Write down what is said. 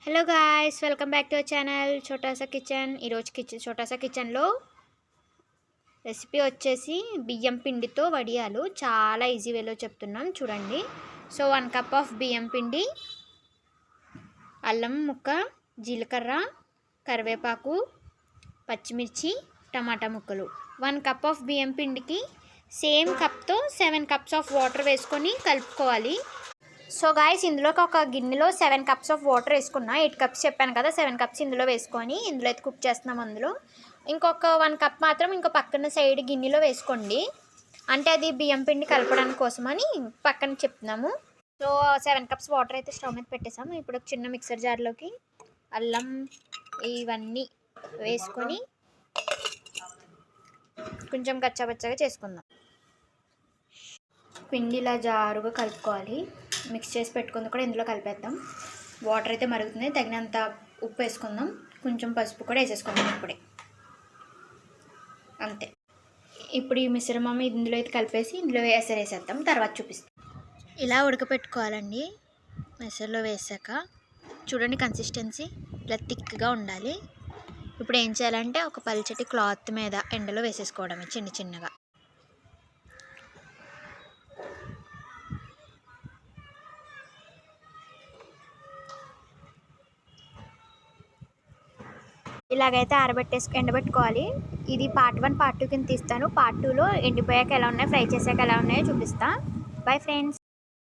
Hello guys, welcome back to our channel Chotasa kitchen. ఈరోజు చోటాసా కిచెన్లో recipe వచ్చేసి బియ్యం పిండితో వడియాలు. చాలా ఈజీ వేలో చెప్తున్నాం చూడండి. సో 1 కప్ ఆఫ్ బియ్యం పిండి, అల్లం ముక్క, జీలకర్ర, కరివేపాకు, పచ్చిమిర్చి, టమాటా ముక్కలు. 1 కప్ ఆఫ్ బియ్యం పిండికి సేమ్ కప్తో 7 కప్స్ ఆఫ్ వాటర్ వేసుకొని కలుపుకోవాలి. సో గాయస్, ఇందులోకి ఒక గిన్నెలో 7 కప్స్ ఆఫ్ వాటర్ వేసుకున్నా. 8 కప్స్ చెప్పాను కదా, 7 కప్స్ ఇందులో వేసుకొని ఇందులో అయితే కుక్ చేస్తున్నాం. అందులో ఇంకొక 1 కప్ మాత్రం ఇంకో పక్కన సైడ్ గిన్నెలో వేసుకోండి. అంటే అది బియ్యం పిండి కలపడానికి కోసమని పక్కన చెప్తున్నాము. సో 7 కప్స్ వాటర్ అయితే స్టవ్ మీద పెట్టేసాము. ఇప్పుడు ఒక చిన్న మిక్సర్ జార్లోకి అల్లం ఇవన్నీ వేసుకొని కొంచెం కచ్చాపచ్చాగా చేసుకుందాం. పిండి ఇలా జారుగా కలుపుకోవాలి. మిక్స్ చేసి పెట్టుకుంది కూడా ఇందులో కలిపేద్దాం. వాటర్ అయితే మరుగుతుంది, తగినంత ఉప్పు వేసుకుందాం, కొంచెం పసుపు కూడా వేసేసుకుందాం ఇప్పుడే. అంతే. ఇప్పుడు ఈ మిశ్రమం ఇందులో అయితే కలిపేసి ఇందులో వేసేద్దాం, తర్వాత చూపిస్తాం. ఇలా ఉడకపెట్టుకోవాలండి. మెసర్లో వేసాక చూడండి, కన్సిస్టెన్సీ ఇలా థిక్గా ఉండాలి. ఇప్పుడు ఏం చేయాలంటే ఒక పల్చటి క్లాత్ మీద ఎండలో వేసేసుకోవడమే చిన్న చిన్నగా. ఇలాగైతే ఎండబెట్టుకోవాలి. ఇది పార్ట్ 1 పార్ట్ 2 కింద తీస్తాను. పార్ట్ 2లో ఎండిపోయాక ఎలా ఉన్నాయి, ఫ్రై చేసాక ఎలా ఉన్నాయో చూపిస్తాను. Bye friends.